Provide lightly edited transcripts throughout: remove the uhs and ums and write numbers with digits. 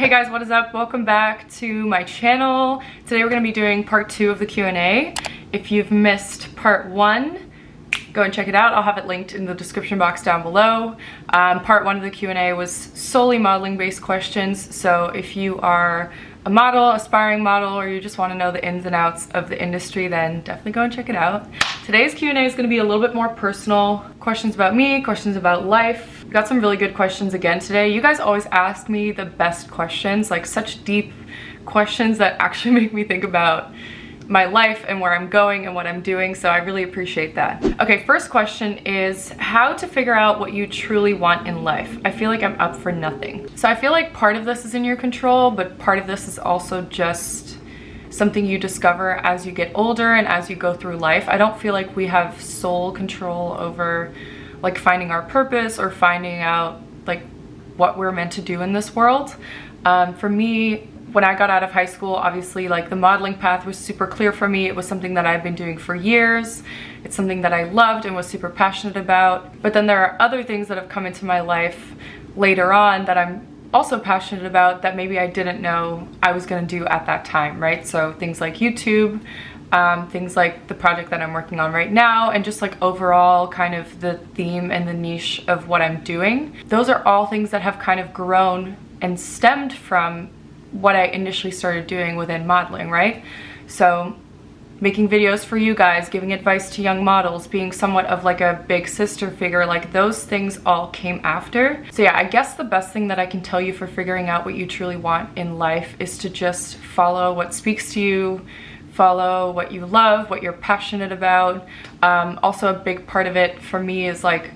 Hey guys, what is up? Welcome back to my channel. Today we're going to be doing part 2 of the Q&A. If you've missed part 1, go and check it out. I'll have it linked in the description box down below. Part 1 of the Q&A was solely modeling based questions, so if you are a model, aspiring model, or you just want to know the ins and outs of the industry, then definitely go and check it out. Today's Q&A is going to be a little bit more personal. Questions about me, questions about life. Got some really good questions again today. You guys always ask me the best questions, like such deep questions that actually make me think about my life and where I'm going and what I'm doing, so I really appreciate that. Okay, first question is how to figure out what you truly want in life. I feel like I'm up for nothing. So I feel like part of this is in your control, but part of this is also just something you discover as you get older and as you go through life. I don't feel like we have sole control over like finding our purpose or finding out like what we're meant to do in this world. For me, when I got out of high school, obviously like the modeling path was super clear for me. It was something that I've been doing for years. It's something that I loved and was super passionate about. But then there are other things that have come into my life later on that I'm also passionate about that maybe I didn't know I was gonna do at that time, right? So things like YouTube, things like the project that I'm working on right now, and just like overall kind of the theme and the niche of what I'm doing. Those are all things that have kind of grown and stemmed from what I initially started doing within modeling, right? So making videos for you guys, giving advice to young models, being somewhat of like a big sister figure, like those things all came after. So yeah, I guess the best thing that I can tell you for figuring out what you truly want in life is to just follow what speaks to you, follow what you love, what you're passionate about. Also a big part of it for me is like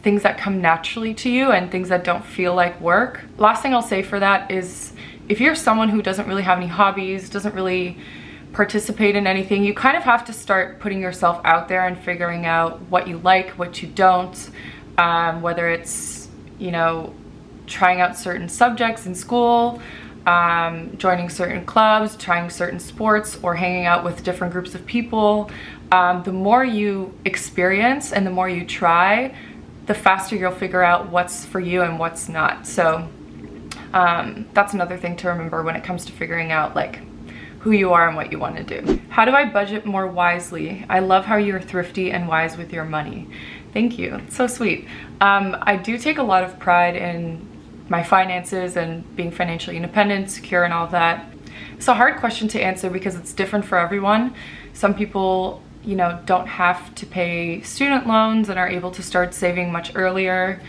things that come naturally to you and things that don't feel like work. Last thing I'll say for that is if you're someone who doesn't really have any hobbies, doesn't really participate in anything, you kind of have to start putting yourself out there and figuring out what you like, what you don't, whether it's, you know, trying out certain subjects in school, joining certain clubs, trying certain sports, or hanging out with different groups of people. The more you experience and the more you try, the faster you'll figure out what's for you and what's not. So that's another thing to remember when it comes to figuring out like who you are and what you want to do. How do I budget more wisely? I love how you're thrifty and wise with your money. Thank you, it's so sweet. I do take a lot of pride in my finances and being financially independent, secure, and all of that. It's a hard question to answer because it's different for everyone. Some people, you know, don't have to pay student loans and are able to start saving much earlier.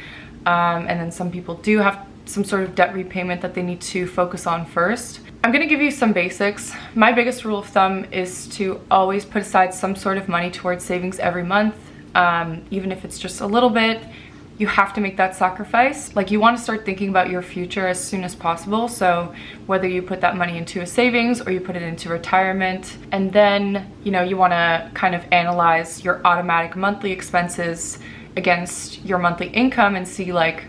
And then some people do have some sort of debt repayment that they need to focus on first. I'm gonna give you some basics. My biggest rule of thumb is to always put aside some sort of money towards savings every month. Even if it's just a little bit, you have to make that sacrifice. Like you wanna start thinking about your future as soon as possible. So whether you put that money into a savings or you put it into retirement, and then, you know, you wanna kind of analyze your automatic monthly expenses against your monthly income and see like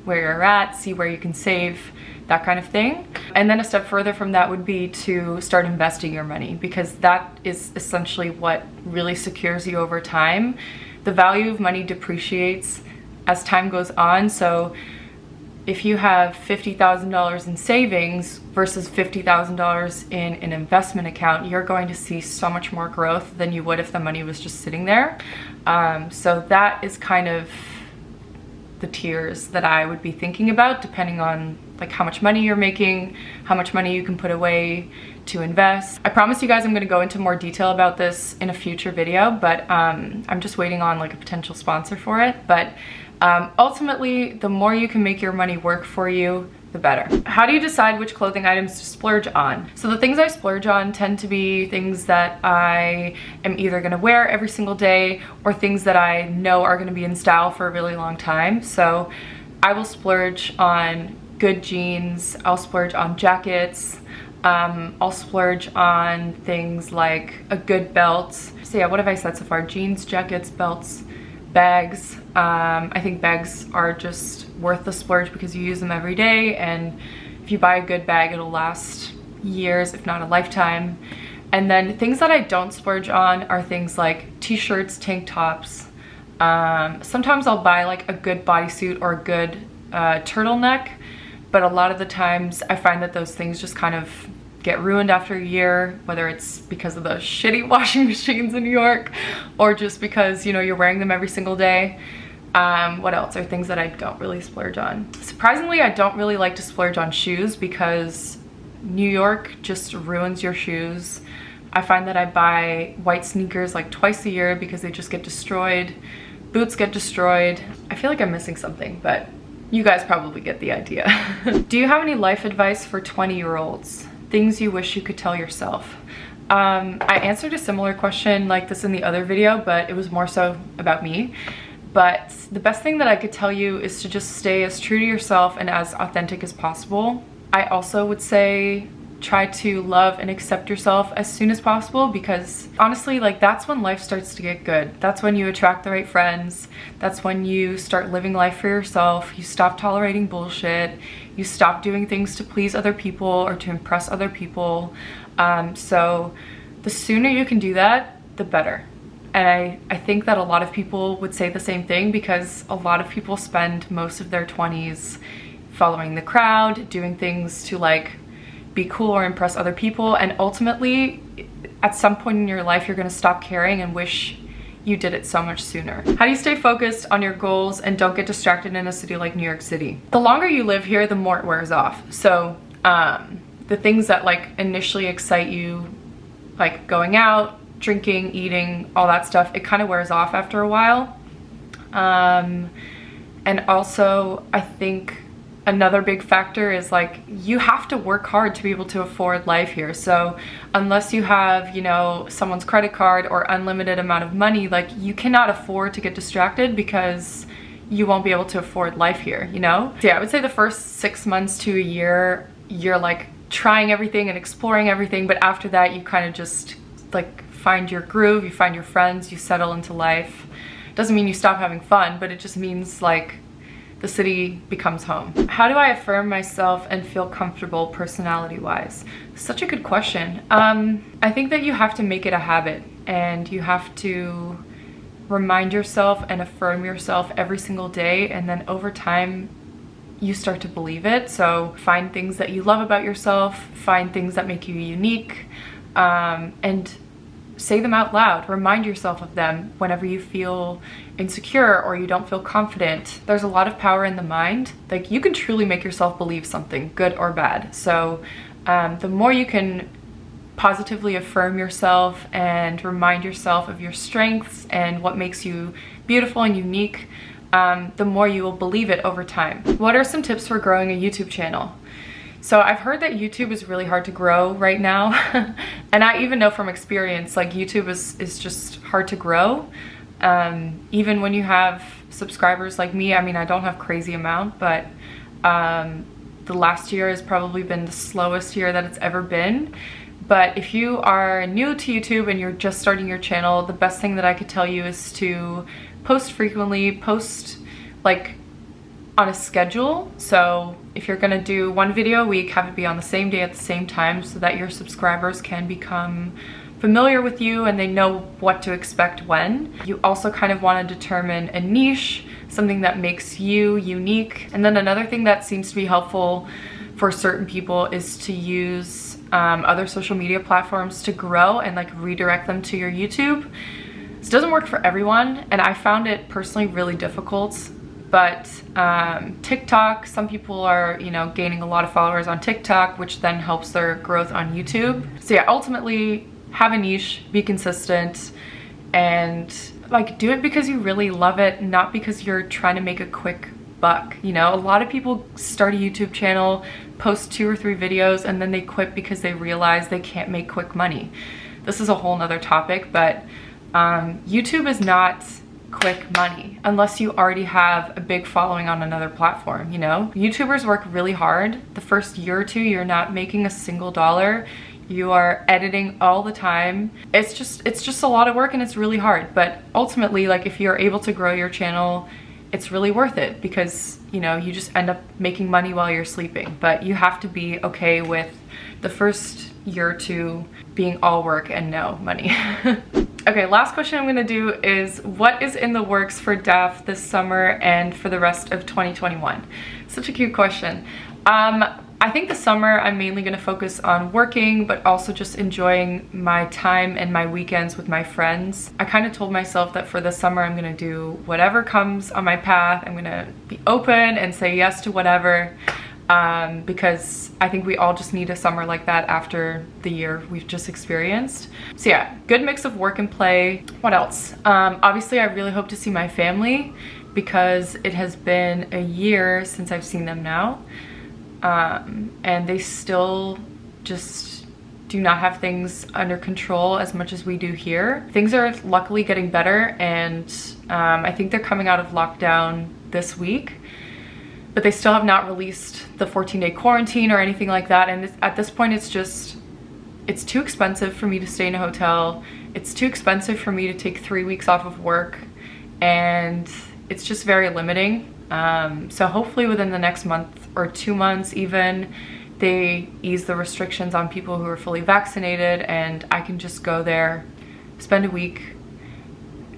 where you're at, see where you can save, that kind of thing. And then a step further from that would be to start investing your money, because that is essentially what really secures you over time. The value of money depreciates as time goes on. So if you have $50,000 in savings versus $50,000 in an investment account, you're going to see so much more growth than you would if the money was just sitting there. So that is kind of the tiers that I would be thinking about, depending on like how much money you're making, how much money you can put away to invest. I promise you guys I'm going to go into more detail about this in a future video, but I'm just waiting on like a potential sponsor for it. But ultimately, the more you can make your money work for you, the better. How do you decide which clothing items to splurge on? So the things I splurge on tend to be things that I am either gonna wear every single day or things that I know are gonna be in style for a really long time. So I will splurge on good jeans, I'll splurge on jackets, I'll splurge on things like a good belt. So yeah, what have I said so far? Jeans, jackets, belts, bags. I think bags are just worth the splurge because you use them every day, and if you buy a good bag, it'll last years, if not a lifetime. And then things that I don't splurge on are things like t-shirts, tank tops. Sometimes I'll buy like a good bodysuit or a good turtleneck, but a lot of the times I find that those things just kind of get ruined after a year, whether it's because of the shitty washing machines in New York or just because, you know, you're wearing them every single day. What else are things that I don't really splurge on? Surprisingly, I don't really like to splurge on shoes because New York just ruins your shoes. I find that I buy white sneakers like twice a year because they just get destroyed. Boots get destroyed. I feel like I'm missing something, but you guys probably get the idea. Do you have any life advice for 20-year-olds? Things you wish you could tell yourself? I answered a similar question like this in the other video, but it was more so about me. But the best thing that I could tell you is to just stay as true to yourself and as authentic as possible. I also would say try to love and accept yourself as soon as possible, because honestly, like, that's when life starts to get good. That's when you attract the right friends. That's when you start living life for yourself. You stop tolerating bullshit. You stop doing things to please other people or to impress other people. So the sooner you can do that, the better. And I think that a lot of people would say the same thing, because a lot of people spend most of their 20s following the crowd, doing things to like be cool or impress other people, and ultimately at some point in your life you're going to stop caring and wish you did it so much sooner. How do you stay focused on your goals and don't get distracted in a city like New York City? The longer you live here, the more it wears off. So the things that like initially excite you, like going out, drinking, eating, all that stuff, it kind of wears off after a while. And also I think another big factor is like you have to work hard to be able to afford life here. So unless you have, you know, someone's credit card or unlimited amount of money, like you cannot afford to get distracted because you won't be able to afford life here, you know? So yeah, I would say the first 6 months to a year, you're like trying everything and exploring everything, but after that you kind of just like find your groove, you find your friends, you settle into life. Doesn't mean you stop having fun, but it just means like the city becomes home. How do I affirm myself and feel comfortable personality-wise? Such a good question. I think that you have to make it a habit, and you have to remind yourself and affirm yourself every single day, and then over time you start to believe it. So find things that you love about yourself, find things that make you unique, and say them out loud. Remind yourself of them whenever you feel insecure or you don't feel confident. There's a lot of power in the mind. Like, you can truly make yourself believe something, good or bad. So the more you can positively affirm yourself and remind yourself of your strengths and what makes you beautiful and unique, the more you will believe it over time. What are some tips for growing a YouTube channel? So I've heard that YouTube is really hard to grow right now. And I even know from experience, like YouTube is just hard to grow. Even when you have subscribers like me, I mean, I don't have crazy amount, but the last year has probably been the slowest year that it's ever been. But if you are new to YouTube and you're just starting your channel, the best thing that I could tell you is to post frequently, post like on a schedule. So if you're gonna do one video a week, have it be on the same day at the same time so that your subscribers can become familiar with you and they know what to expect when. You also kind of want to determine a niche, something that makes you unique. And then another thing that seems to be helpful for certain people is to use other social media platforms to grow and like redirect them to your YouTube. This doesn't work for everyone, and I found it personally really difficult. But TikTok, some people are, you know, gaining a lot of followers on TikTok, which then helps their growth on YouTube. So yeah, ultimately have a niche, be consistent, and like do it because you really love it, not because you're trying to make a quick buck. You know, a lot of people start a YouTube channel, post 2 or 3 videos, and then they quit because they realize they can't make quick money. This is a whole nother topic, but YouTube is not quick money unless you already have a big following on another platform. You know, YouTubers work really hard. The first year or 2, you're not making a single dollar. You are editing all the time. It's just a lot of work and it's really hard. But ultimately, like, if you're able to grow your channel, it's really worth it because, you know, you just end up making money while you're sleeping. But you have to be okay with the first year or 2 being all work and no money. Okay, last question I'm gonna do is, what is in the works for Daph this summer and for the rest of 2021? Such a cute question. I think the summer I'm mainly going to focus on working, but also just enjoying my time and my weekends with my friends. I kind of told myself that for the summer I'm going to do whatever comes on my path. I'm going to be open and say yes to whatever, because I think we all just need a summer like that after the year we've just experienced. So yeah, good mix of work and play. What else? Obviously I really hope to see my family because it has been a year since I've seen them now. And they still just do not have things under control as much as we do here. Things are luckily getting better, and I think they're coming out of lockdown this week, but they still have not released the 14-day quarantine or anything like that. And at this point it's too expensive for me to stay in a hotel. It's too expensive for me to take 3 weeks off of work, and it's just very limiting. So hopefully within the next month or 2 months even, they ease the restrictions on people who are fully vaccinated, and I can just go there, spend a week,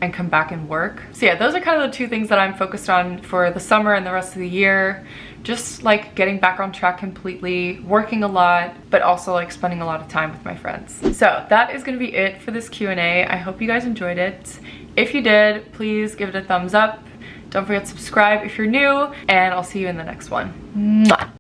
and come back and work. So yeah, those are kind of the two things that I'm focused on for the summer and the rest of the year. Just like getting back on track completely, working a lot, but also like spending a lot of time with my friends. So that is gonna be it for this Q&A. I hope you guys enjoyed it. If you did, please give it a thumbs up. Don't forget to subscribe if you're new, and I'll see you in the next one. Mwah.